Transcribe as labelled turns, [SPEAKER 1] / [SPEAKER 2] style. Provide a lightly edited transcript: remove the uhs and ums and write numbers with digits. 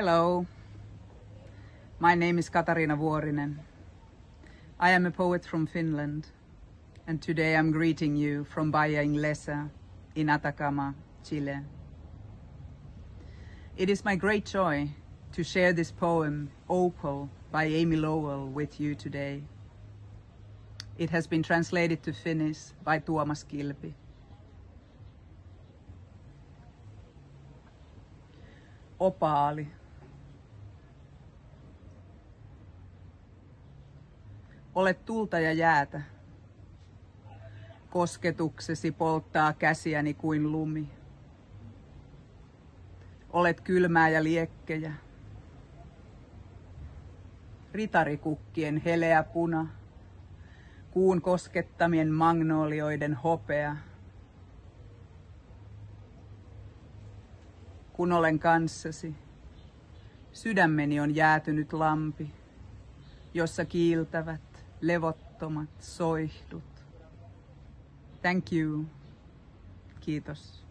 [SPEAKER 1] Hello, my name is Katarina Vuorinen. I am a poet from Finland, and today I'm greeting you from Bahia Inglesa in Atacama, Chile. It is my great joy to share this poem, Opal, by Amy Lowell, with you today. It has been translated to Finnish by Tuomas Kilpi. Opaali. Olet tulta ja jäätä. Kosketuksesi polttaa käsiäni kuin lumi. Olet kylmää ja liekkejä. Ritarikukkien heleä puna. Kuun koskettamien magnolioiden hopea. Kun olen kanssasi, sydämeni on jäätynyt lampi, jossa kiiltävät levottomat soihdut. Thank you. Kiitos.